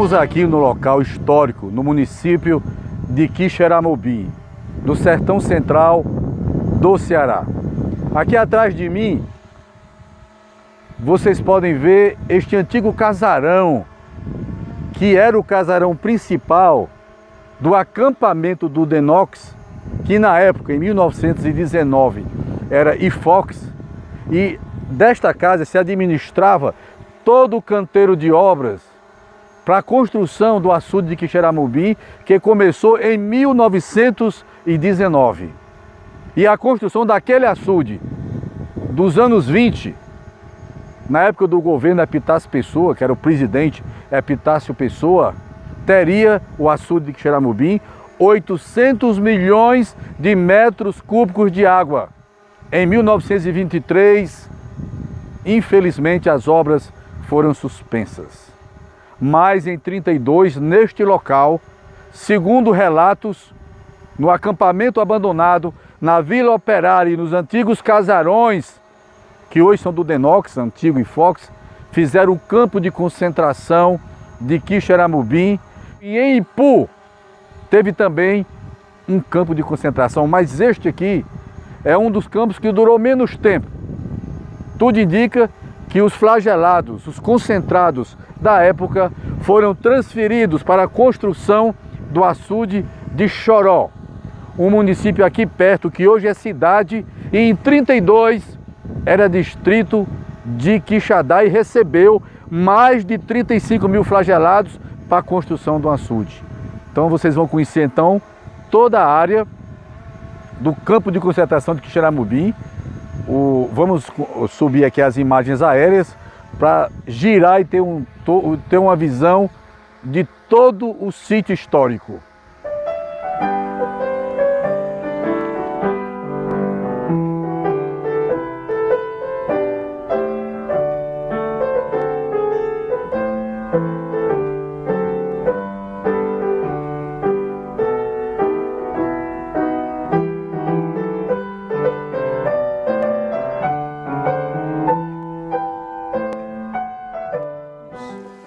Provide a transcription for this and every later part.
Estamos aqui no local histórico, no município de Quixeramobim, do sertão central do Ceará. Aqui atrás de mim, vocês podem ver este antigo casarão, que era o casarão principal do acampamento do Denox, que na época, em 1919, era IFOX, e desta casa se administrava todo o canteiro de obras para a construção do açude de Quixeramobim, que começou em 1919. E a construção daquele açude dos anos 20, na época do governo Epitácio Pessoa, que era o presidente Epitácio Pessoa, teria o açude de Quixeramobim 800 milhões de metros cúbicos de água. Em 1923, infelizmente, as obras foram suspensas. Mas em 32, neste local, segundo relatos, no acampamento abandonado, na Vila Operária e nos antigos casarões, que hoje são do Denox, antigo IFOX, fizeram um campo de concentração de Quixeramobim. E em Ipu teve também um campo de concentração, mas este aqui é um dos campos que durou menos tempo. Tudo indica que os flagelados, os concentrados da época, foram transferidos para a construção do açude de Choró, um município aqui perto, que hoje é cidade, e em 32 era distrito de Quixadá e recebeu mais de 35 mil flagelados para a construção do açude. Então vocês vão conhecer então toda a área do campo de concentração de Quixeramobim. Vamos subir aqui as imagens aéreas para girar e ter uma visão de todo o sítio histórico.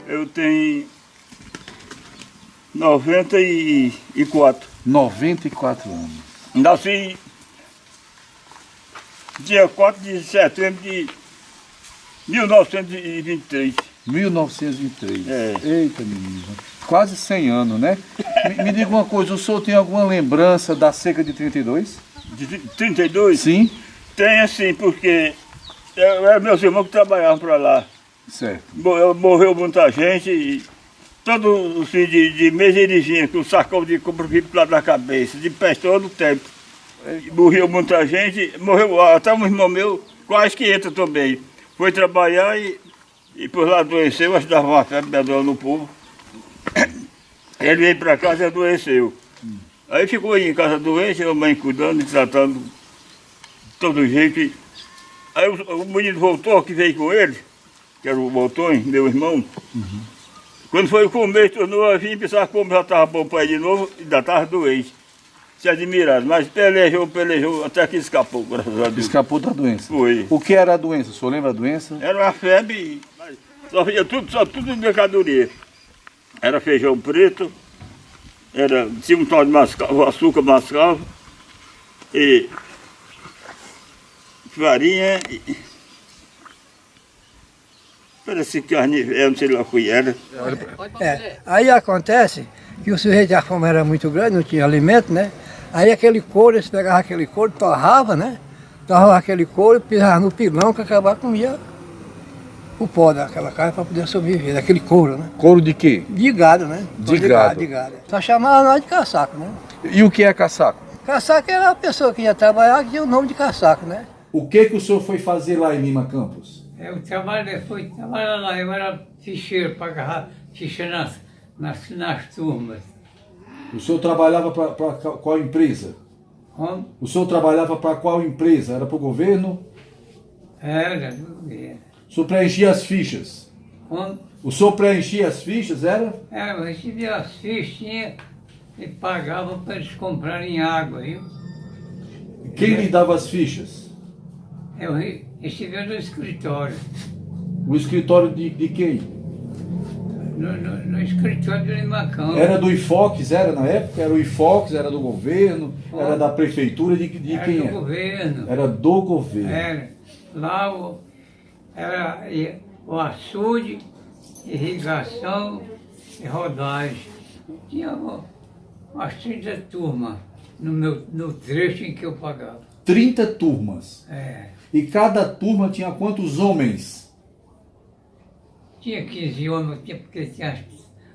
Eu tenho 94. 94 anos. Nasci dia 4 de setembro de 1923. 1923. É. Eita, menino. Quase 100 anos, né? Me diga uma coisa, o senhor tem alguma lembrança da seca de 32? De 32? Sim. Tem assim, porque eram meus irmãos que trabalhavam para lá. Certo. Morreu muita gente e todo o fim de mês eles vinham com o sacão de comprimido para da cabeça, de pé todo o tempo. Morreu muita gente, morreu até um irmão meu, quase que entra também. Foi trabalhar e por lá adoeceu, acho que dava uma febre medonha no povo. Ele veio para casa e adoeceu. Aí ficou aí em casa doente, a mãe cuidando e tratando de todo jeito. Aí o menino voltou, que veio com ele, que era o Boltonho, meu irmão. Quando foi comer, tornou a vir, pensava como já estava bom para ele de novo, ainda estava doente. Se admirado, mas pelejou, até que escapou, graças a Deus. Escapou da doença? Foi. O que era a doença? O senhor lembra a doença? Era uma febre, mas só tudo de mercadoria. Era feijão preto, tinha um tal de mascavo, açúcar mascavo, e farinha, parece carne, eu não sei lá o que era. Aí acontece que o sujeito, a fome era muito grande, não tinha alimento, né? Aí aquele couro, eles pegavam aquele couro, torrava, né? Torrava aquele couro, pisava no pilão, que acabava comia o pó daquela carne para poder sobreviver, daquele couro, né? Couro de quê? De gado, né? De gado. De gado. Só chamava nós de caçaco, né? E o que é caçaco? Caçaco era a pessoa que ia trabalhar, que tinha o nome de caçaco, né? O que o senhor foi fazer lá em Lima Campos? Eu fui trabalhar lá, eu era ficheiro para agarrar ficha nas turmas. O senhor trabalhava para qual empresa? Como? O senhor trabalhava para qual empresa? Era para o governo? Era do governo. O senhor preenchia as fichas? Como? O senhor preenchia as fichas, era? Eu recebia as fichinhas e pagava para eles comprarem água, viu? Quem lhe dava as fichas? Eu estive no escritório. O escritório de quem? no escritório do Limacão. Era do IFOX, era na época? Era o IFOX, era do governo, era da prefeitura, de quem do era? governo. Era do governo. Era. Lá era o açude, irrigação e rodagem. Tinha umas 30 turmas no trecho em que eu pagava. 30 turmas. É. E cada turma tinha quantos homens? Tinha 15 homens, porque tinha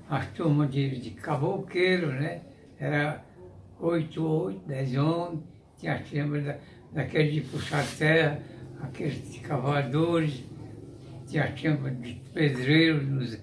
as turmas de cavouqueiro, né? Era 8, 10 homens. Tinha as turmas daqueles de puxar terra, aqueles de cavadores. Tinha as turmas de pedreiros.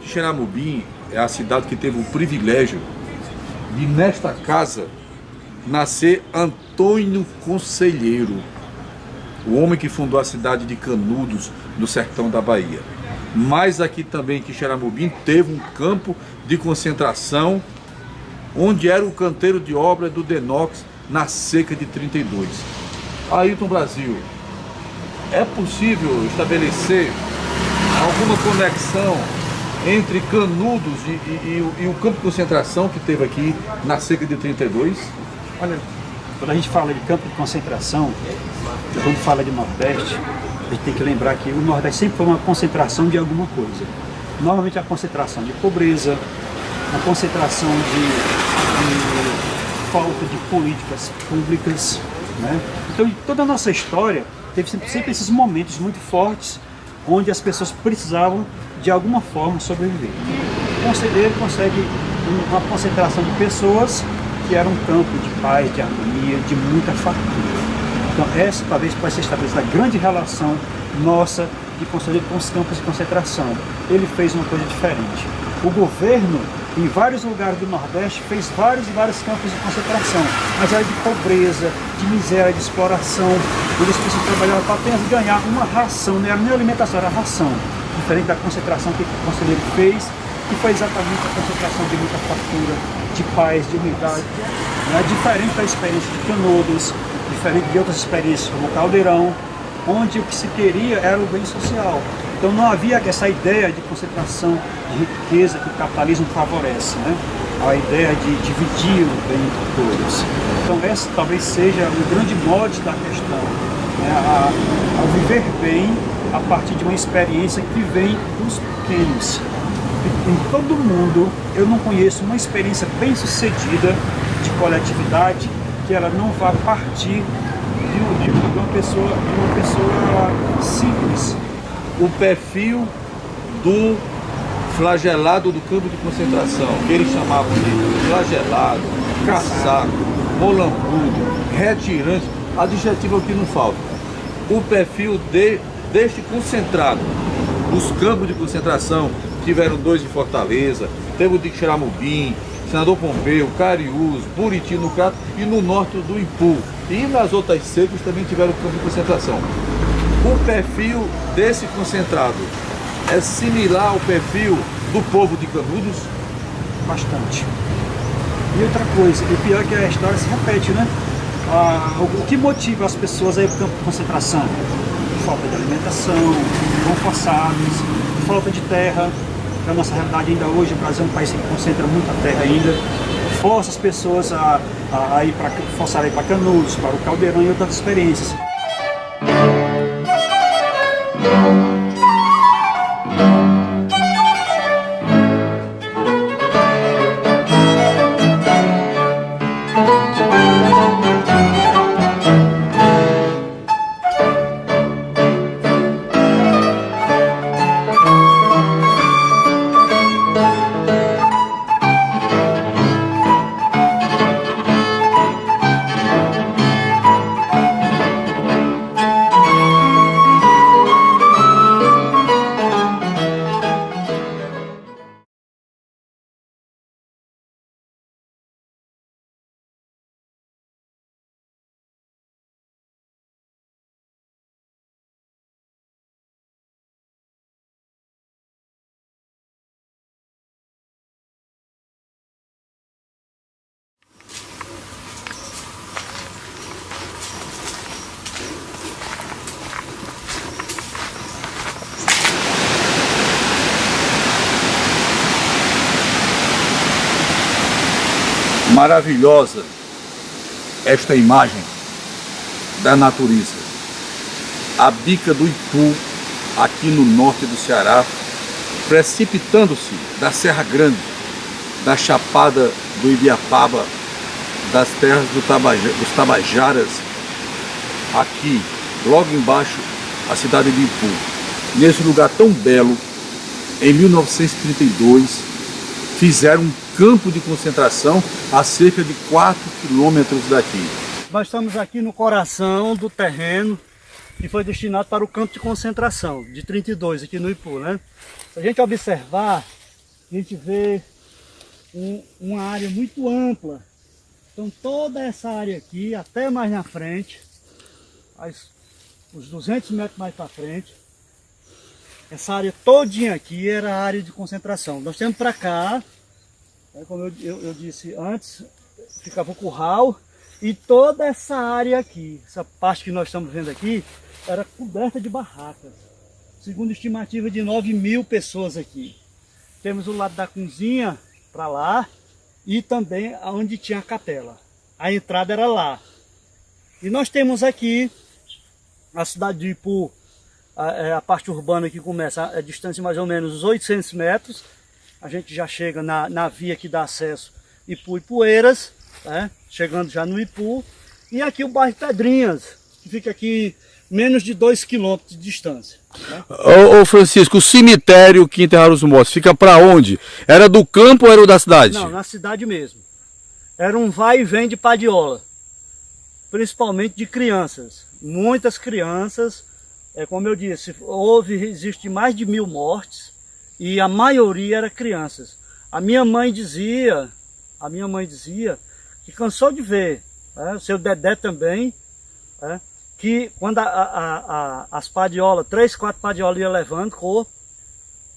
Quixeramobim é a cidade que teve o privilégio de, nesta casa, nascer Antônio Conselheiro, o homem que fundou a cidade de Canudos, no sertão da Bahia. Mas aqui também, Quixeramobim teve um campo de concentração, onde era o canteiro de obra do Denox, na seca de 32. Ailton Brasil, é possível estabelecer alguma conexão entre Canudos e o campo de concentração que teve aqui na seca de 32? Olha, quando a gente fala de campo de concentração, quando fala de Nordeste, a gente tem que lembrar que o Nordeste sempre foi uma concentração de alguma coisa. Normalmente a concentração de pobreza, a concentração de falta de políticas públicas, né? Então, em toda a nossa história, teve sempre esses momentos muito fortes onde as pessoas precisavam de alguma forma sobreviver. O conselheiro consegue uma concentração de pessoas que era um campo de paz, de harmonia, de muita fartura. Então essa talvez pode ser estabelecida a grande relação nossa de conselheiro com os campos de concentração. Ele fez uma coisa diferente. O governo, em vários lugares do Nordeste, fez vários e vários campos de concentração, mas era de pobreza, de miséria, de exploração, onde as pessoas trabalhavam para apenas ganhar uma ração, não era nem alimentação, era ração. Diferente da concentração que o conselheiro fez, que foi exatamente a concentração de muita fartura, de paz, de unidade. É diferente da experiência de Canudos, diferente de outras experiências como o Caldeirão, onde o que se queria era o bem social. Então não havia essa ideia de concentração de riqueza que o capitalismo favorece, né? A ideia de dividir o bem entre todos. Então essa talvez seja o grande mote da questão, né? Ao viver bem a partir de uma experiência que vem dos pequenos. Em todo mundo eu não conheço uma experiência bem sucedida de coletividade que ela não vá partir de uma pessoa simples. O perfil do flagelado do campo de concentração, que eles chamavam de flagelado, caçaco, molambudo, retirante, adjetivo aqui não falta. O perfil deste concentrado, os campos de concentração, tiveram 2 em Fortaleza, teve o de Quixeramobim, Senador Pompeu, Cariús, Buriti, no Crato e no norte do Impu. E nas outras secas também tiveram campo de concentração. O perfil desse concentrado é similar ao perfil do povo de Canudos? Bastante. E outra coisa, o pior é que a história se repete, né? O que motiva as pessoas a ir para o campo de concentração? Falta de alimentação, vão forçados, falta de terra. A nossa realidade ainda hoje, o Brasil é um país que concentra muita terra ainda. Força as pessoas a ir para Canudos, para o Caldeirão e outras experiências. maravilhosa esta imagem da natureza. A bica do Ipu, aqui no norte do Ceará, precipitando-se da Serra Grande, da Chapada do Ibiapaba, das terras dos Tabajaras, aqui, logo embaixo, a cidade de Ipu. Nesse lugar tão belo, em 1932, fizeram um campo de concentração a cerca de 4 quilômetros daqui. Nós estamos aqui no coração do terreno que foi destinado para o campo de concentração de 32, aqui no Ipu, né? Se a gente observar, a gente vê uma área muito ampla. Então toda essa área aqui, até mais na frente, os 200 metros mais para frente, essa área todinha aqui era a área de concentração. Nós temos para cá, como eu disse antes, ficava o curral, e toda essa área aqui, essa parte que nós estamos vendo aqui, era coberta de barracas. Segundo estimativa de 9.000 pessoas aqui. Temos o lado da cozinha para lá e também onde tinha a capela. A entrada era lá. E nós temos aqui a cidade de Ipu, a parte urbana que começa a distância mais ou menos 800 metros. A gente já chega na via que dá acesso Ipu e Poeiras, né? Chegando já no Ipu. E aqui o bairro Pedrinhas, que fica aqui menos de 2 quilômetros de distância. Né? Ô Francisco, o cemitério que enterraram os mortos fica para onde? Era do campo ou era o da cidade? Não, na cidade mesmo. Era um vai e vem de padiola, principalmente de crianças. Muitas crianças, como eu disse, existe mais de 1.000 mortes e a maioria era crianças. A minha mãe dizia que cansou de ver, o seu Dedé também, que quando as padiolas, 3, 4 padiolas iam levando corpo,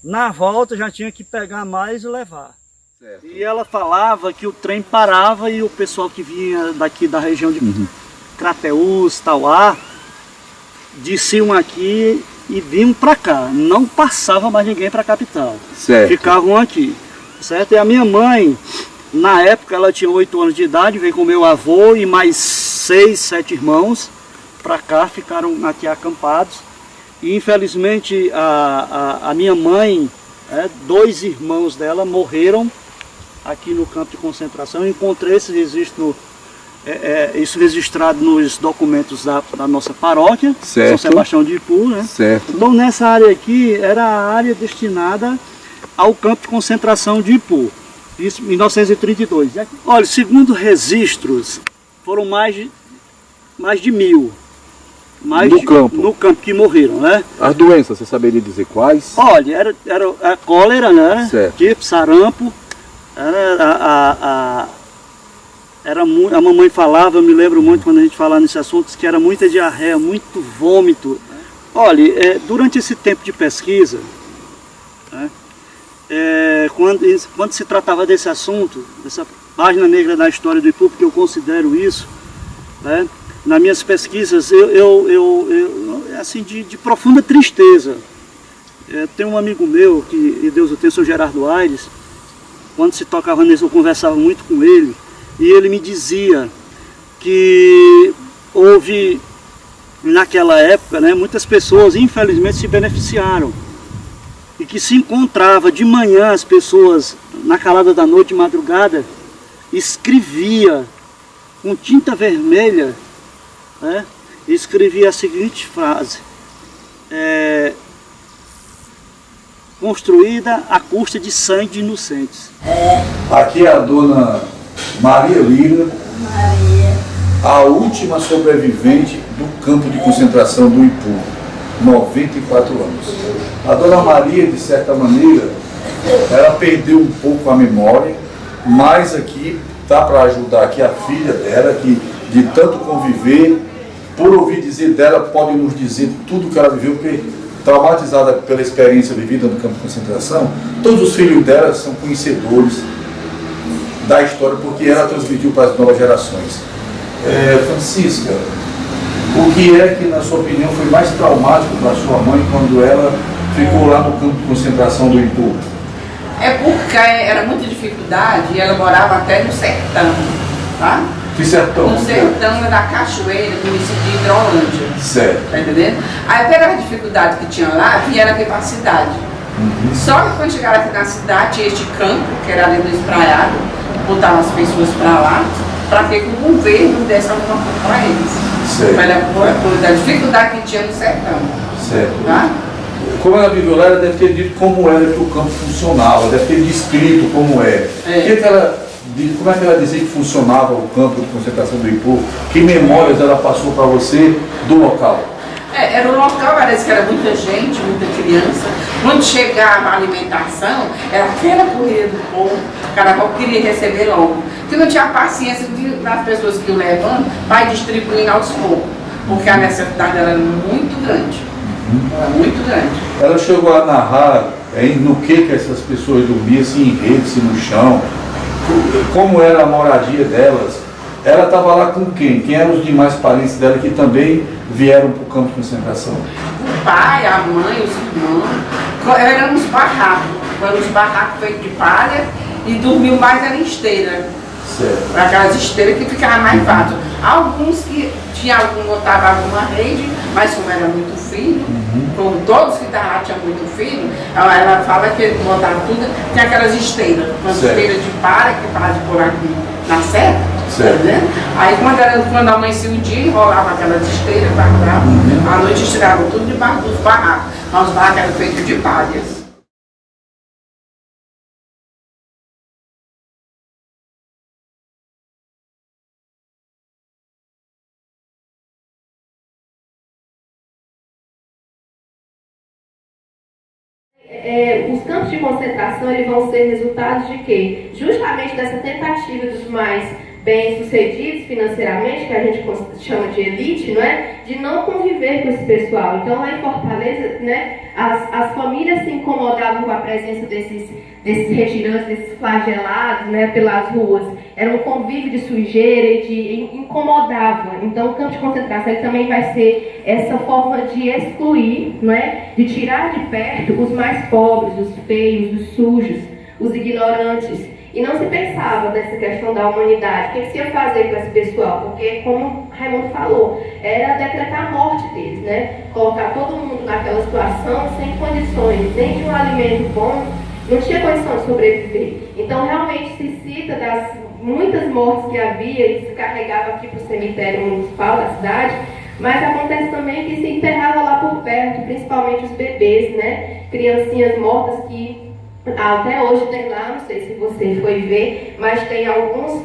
na volta já tinha que pegar mais e levar. Certo. E ela falava que o trem parava e o pessoal que vinha daqui da região de Crateús, Tauá, desciam aqui e vinham para cá. Não passava mais ninguém para a capital. Certo. Ficavam aqui. Certo? E a minha mãe, na época, ela tinha 8 anos de idade, veio com meu avô e mais 6, 7 irmãos para cá, ficaram aqui acampados. E infelizmente a minha mãe, 2 irmãos dela morreram aqui no campo de concentração. Eu encontrei esse registro, isso registrado nos documentos da nossa paróquia, certo. São Sebastião de Ipu, né? Certo. Então nessa área aqui era a área destinada ao campo de concentração de Ipu, isso em 1932. Olha, segundo registros, foram mais de 1.000. No campo que morreram, né? As doenças, você saberia dizer quais? Olha, era a cólera, né? Certo. Tipo sarampo. A mamãe falava, eu me lembro muito quando a gente falava nesse assunto, que era muita diarreia, muito vômito. Olha, durante esse tempo de pesquisa, quando se tratava desse assunto, dessa página negra da história do Ipu, porque eu considero isso, né? Nas minhas pesquisas, assim, de profunda tristeza. Tem um amigo meu, que Deus o tenha, o Sr. Gerardo Aires, quando se tocava nisso, eu conversava muito com ele, e ele me dizia que houve, naquela época, né, muitas pessoas, infelizmente, se beneficiaram. E que se encontrava de manhã as pessoas, na calada da noite, de madrugada, escrevia com tinta vermelha, escrevia a seguinte frase: construída à custa de sangue de inocentes. Aqui é a dona Maria Lira, a última sobrevivente do campo de concentração do Ipu, 94 anos. A dona Maria, de certa maneira, ela perdeu um pouco a memória, mas aqui está para ajudar aqui a filha dela, que de tanto conviver, por ouvir dizer dela, pode nos dizer tudo que ela viveu, porque traumatizada pela experiência vivida no campo de concentração, todos os filhos dela são conhecedores da história, porque ela transmitiu para as novas gerações. Francisca, o que é que, na sua opinião, foi mais traumático para sua mãe quando ela ficou lá no campo de concentração do Ipu? É porque era muita dificuldade e ela morava até no sertão, tá? Que sertão? No sertão da Cachoeira, no município de Hidrolândia. Certo. Tá entendendo? Aí pela dificuldade que tinha lá, vieram aqui para a cidade. Só que quando chegaram aqui na cidade, tinha este campo, que era ali no espraiado, botavam as pessoas para lá, para que o governo desse alguma coisa para eles. Certo. Pela dificuldade que tinha no sertão. Certo. Tá? Como ela viveu lá, ela deve ter dito como era que o campo funcionava, deve ter descrito como é. Como é que ela dizia que funcionava o campo de concentração do Ipu? Que memórias ela passou para você do local? Era um local, parece que era muita gente, muita criança. Quando chegava a alimentação, era aquela corrida do povo, o carnaval queria receber logo. Porque não tinha paciência das pessoas que iam levando para ir distribuindo aos poucos. Porque a necessidade era muito grande. Era muito grande. Ela chegou a narrar no que essas pessoas dormiam, se em rede, se no chão, como era a moradia delas. Ela estava lá com quem? Quem eram os demais parentes dela que também vieram para o campo de concentração? O pai, a mãe, os irmãos, eram uns barracos. Eram uns barracos feitos de palha e dormiam mais era em esteira. Certo. Aquelas esteiras que ficavam mais fácil. Alguns que tinha algum, botava alguma rede, mas como era muito fino, como todos que estavam lá tinham muito fino, ela fala que botava tudo, tinha aquelas esteiras, umas esteiras de palha que fazia por aqui na serra. Certo. Né? Aí quando amanhecia o dia, enrolava aquelas esteiras, guardava, à noite estirava tudo debaixo dos barracos, mas os barracos eram feitos de palhas. Os campos de concentração eles vão ser resultados de quê? Justamente dessa tentativa dos mais bem-sucedidos financeiramente, que a gente chama de elite, não é? De não conviver com esse pessoal. Então, lá em Fortaleza, né, as famílias se incomodavam com a presença desses retirantes, desses flagelados, né, pelas ruas. Era um convívio de sujeira e incomodava. Então, o campo de concentração ele também vai ser essa forma de excluir, não é? De tirar de perto os mais pobres, os feios, os sujos, os ignorantes. E não se pensava nessa questão da humanidade. O que se ia fazer com esse pessoal? Porque, como Raimundo falou, era decretar a morte deles, né? Colocar todo mundo naquela situação sem condições, nem de um alimento bom, não tinha condição de sobreviver. Então, realmente se cita das muitas mortes que havia e se carregava aqui para o cemitério municipal da cidade, mas acontece também que se enterrava lá por perto, principalmente os bebês, né? Criancinhas mortas que até hoje tem lá, não sei se você foi ver, mas tem algumas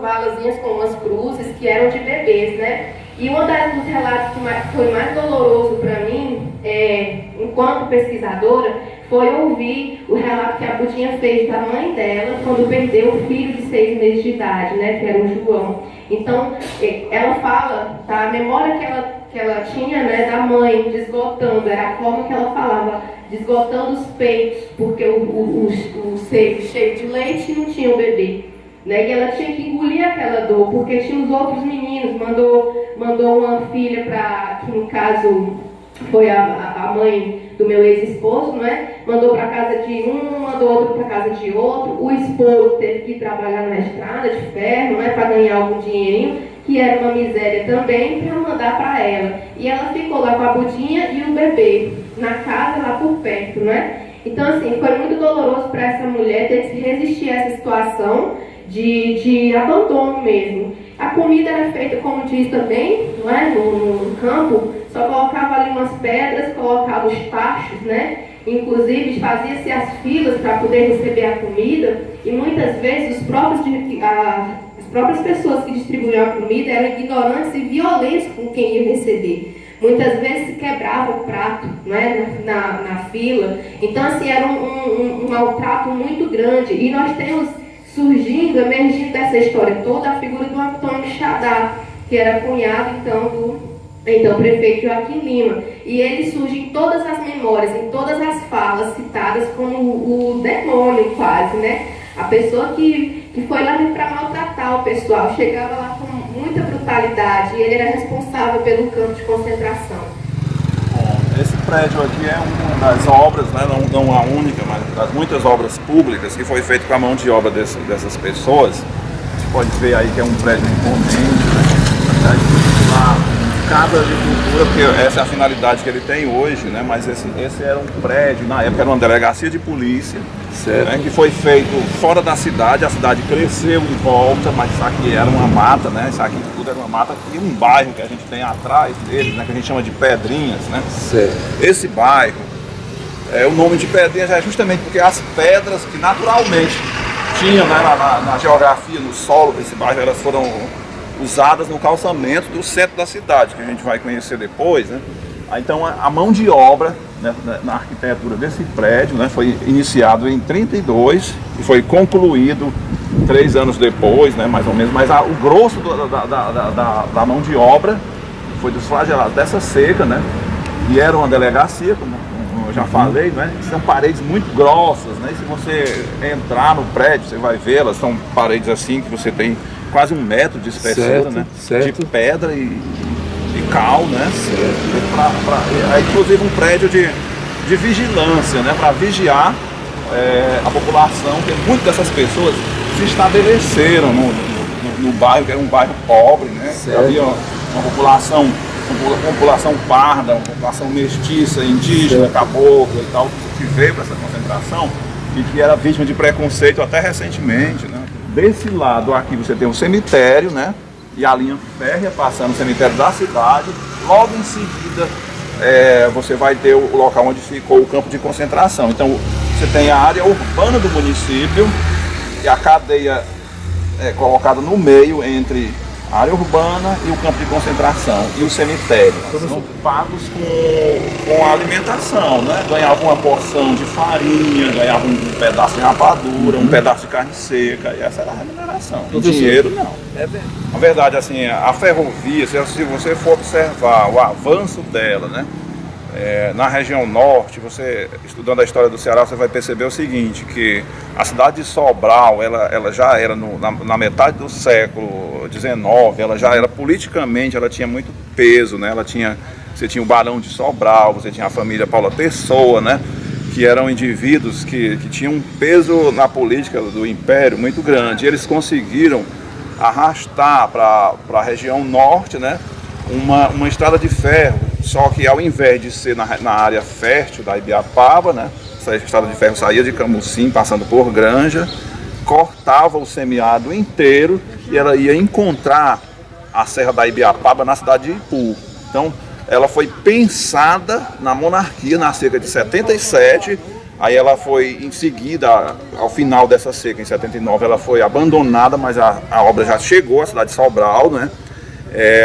valazinhas com umas cruzes que eram de bebês, né? E um dos relatos que foi mais doloroso para mim, enquanto pesquisadora, foi ouvir o relato que a Budinha fez da mãe dela quando perdeu o filho de 6 meses de idade, né? Que era o João. Então, ela fala, tá? A memória que ela tinha, né, da mãe desgotando, era a forma que ela falava, desgotando os peitos, porque o seio cheio de leite não tinha o bebê. Né? E ela tinha que engolir aquela dor, porque tinha os outros meninos, mandou uma filha que no caso foi a mãe do meu ex-esposo, né? Mandou para casa de um, mandou outro para casa de outro. O esposo teve que ir trabalhar na estrada de ferro, né? Para ganhar algum dinheirinho, que era uma miséria também, para mandar para ela. E ela ficou lá com a Budinha e o bebê, na casa lá por perto, né? Então, assim, foi muito doloroso para essa mulher ter que resistir a essa situação de abandono mesmo. A comida era feita, como diz também, não é? No campo, só colocava ali umas pedras, colocava os tachos, né? Inclusive, fazia-se as filas para poder receber a comida, e muitas vezes as próprias pessoas que distribuíam a comida eram ignorantes e violentos com quem ia receber. Muitas vezes se quebrava o prato, né, na fila. Então, assim, era um maltrato muito grande. E nós temos surgindo, emergindo dessa história toda, a figura do Antônio Xadá, que era cunhado, então, do prefeito Joaquim Lima. E ele surge em todas as memórias, em todas as falas citadas como o demônio quase, né? A pessoa que foi lá para maltratar o pessoal, chegava lá com muita brutalidade e ele era responsável pelo campo de concentração. Bom, esse prédio aqui é uma das obras, né, não a única, mas das muitas obras públicas que foi feito com a mão de obra dessas pessoas. Você pode ver aí que é um prédio imponente, né? Lá, Casa de Cultura, porque essa é a finalidade que ele tem hoje, né? Mas esse era um prédio, na época era uma delegacia de polícia, né? Que foi feito fora da cidade, a cidade cresceu em volta, mas isso aqui era uma mata, né? Isso aqui tudo era uma mata e um bairro que a gente tem atrás dele, né? Que a gente chama de Pedrinhas, né? Certo. Esse bairro, o nome de Pedrinhas é justamente porque as pedras que naturalmente tinham, né, na geografia, no solo desse bairro, elas foram usadas no calçamento do centro da cidade, que a gente vai conhecer depois, né? Então a mão de obra, né, na arquitetura desse prédio, né, foi iniciado em 32 e foi concluído 3 anos depois, né, mais ou menos, mas o grosso da mão de obra foi dos flagelados dessa seca, né, e era uma delegacia, como eu já falei, né, são paredes muito grossas, né, e se você entrar no prédio, você vai ver, elas são paredes assim que você tem quase 1 metro de espessura, né? Certo. De pedra e cal, né? Certo. Inclusive um prédio de vigilância, né? Para vigiar a população, porque muitas dessas pessoas se estabeleceram no bairro, que era um bairro pobre, né? Havia uma população parda, uma população mestiça, indígena, cabocla e tal, que veio para essa concentração e que era vítima de preconceito até recentemente, né? Desse lado aqui você tem um cemitério, né? E a linha férrea passando o cemitério da cidade. Logo em seguida você vai ter o local onde ficou o campo de concentração. Então você tem a área urbana do município e a cadeia colocada no meio entre a área urbana e o campo de concentração e o cemitério. São pagos com a alimentação, né? Ganhava uma porção de farinha, ganhava um pedaço de rapadura, um pedaço de carne seca, e essa era a remuneração. O dinheiro não. Na verdade, assim, a ferrovia, se você for observar o avanço dela, né? Na região norte, você estudando a história do Ceará, você vai perceber o seguinte, que a cidade de Sobral, ela já era na metade do século XIX, ela já era politicamente, ela tinha muito peso, né? Você tinha o Barão de Sobral, você tinha a família Paula Pessoa, né? Que eram indivíduos que tinham um peso na política do Império muito grande. E eles conseguiram arrastar para a região norte, né? Uma estrada de ferro, só que ao invés de ser na área fértil da Ibiapaba, né, essa estrada de ferro saía de Camusim, passando por Granja, cortava o semiárido inteiro e ela ia encontrar a Serra da Ibiapaba na cidade de Ipu. Então ela foi pensada na monarquia na seca de 77, aí ela foi em seguida, ao final dessa seca, em 79, ela foi abandonada, mas a obra já chegou à cidade de Sobral, né?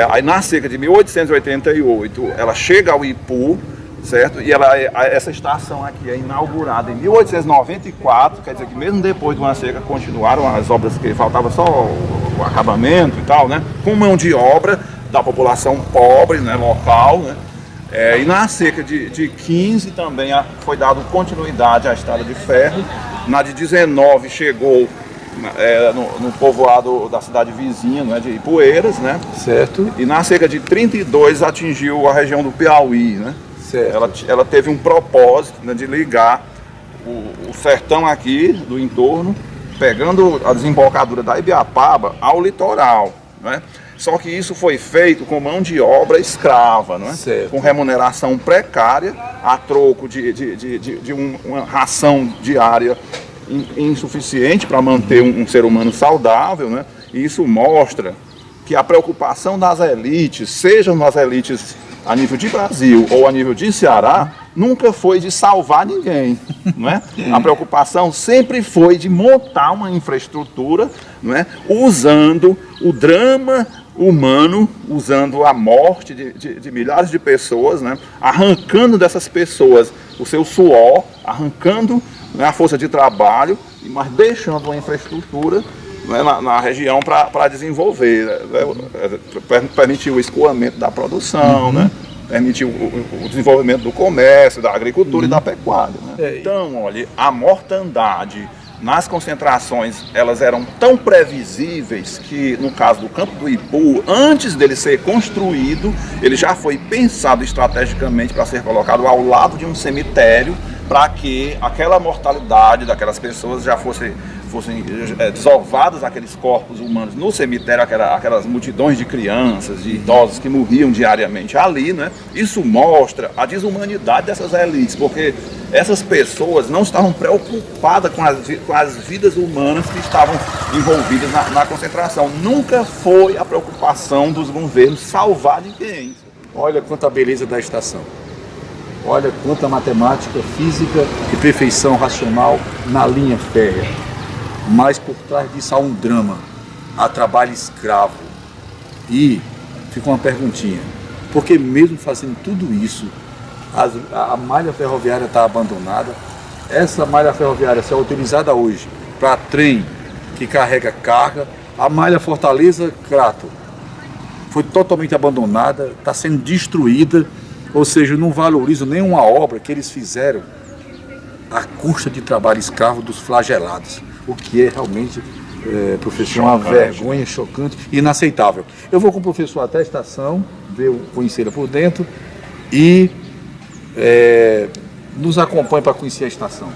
Aí na seca de 1888 ela chega ao Ipu, certo? E essa estação aqui é inaugurada em 1894, quer dizer que mesmo depois de uma seca continuaram as obras, que faltava só o acabamento e tal, né? Com mão de obra da população pobre, né, local, né? E na seca de 15 também foi dado continuidade à estrada de ferro. Na de 19 chegou no povoado da cidade vizinha, né, de Ipueiras, né? Certo. E na seca de 32 atingiu a região do Piauí, né? Certo. Ela teve um propósito, né, de ligar o sertão aqui do entorno, pegando a desembocadura da Ibiapaba ao litoral, né? Só que isso foi feito com mão de obra escrava, não é? Certo. Com remuneração precária, a troco de uma ração diária insuficiente para manter um ser humano saudável, né? E isso mostra que a preocupação das elites, sejam as elites a nível de Brasil ou a nível de Ceará, nunca foi de salvar ninguém, não é? A preocupação sempre foi de montar uma infraestrutura, não é? Usando o drama humano, usando a morte de milhares de pessoas, né? Arrancando dessas pessoas o seu suor, arrancando, né, a força de trabalho, mas deixando uma infraestrutura, né, na região para desenvolver, né? Permitir o escoamento da produção, né? Permitir o desenvolvimento do comércio, da agricultura e da pecuária, né? Então, olha, a mortandade nas concentrações, elas eram tão previsíveis que, no caso do Campo do Ipu, antes dele ser construído, ele já foi pensado estrategicamente para ser colocado ao lado de um cemitério, para que aquela mortalidade daquelas pessoas já fossem desovados aqueles corpos humanos no cemitério, aquelas multidões de crianças, de idosos que morriam diariamente ali, né? Isso mostra a desumanidade dessas elites, porque essas pessoas não estavam preocupadas com as vidas humanas que estavam envolvidas na concentração. Nunca foi a preocupação dos governos salvar ninguém. Olha quanta beleza da estação. Olha quanta matemática, física e perfeição racional na linha férrea. Mas por trás disso há um drama, há trabalho escravo. E fica uma perguntinha, porque mesmo fazendo tudo isso, a malha ferroviária está abandonada? Essa malha ferroviária, se é utilizada hoje para trem que carrega carga, a malha Fortaleza-Crato foi totalmente abandonada, está sendo destruída, ou seja, não valorizam nenhuma obra que eles fizeram à custa de trabalho escravo dos flagelados. O que é realmente, professor, uma vergonha chocante e inaceitável. Eu vou com o professor até a estação, conhecê-la por dentro e nos acompanhe para conhecer a estação.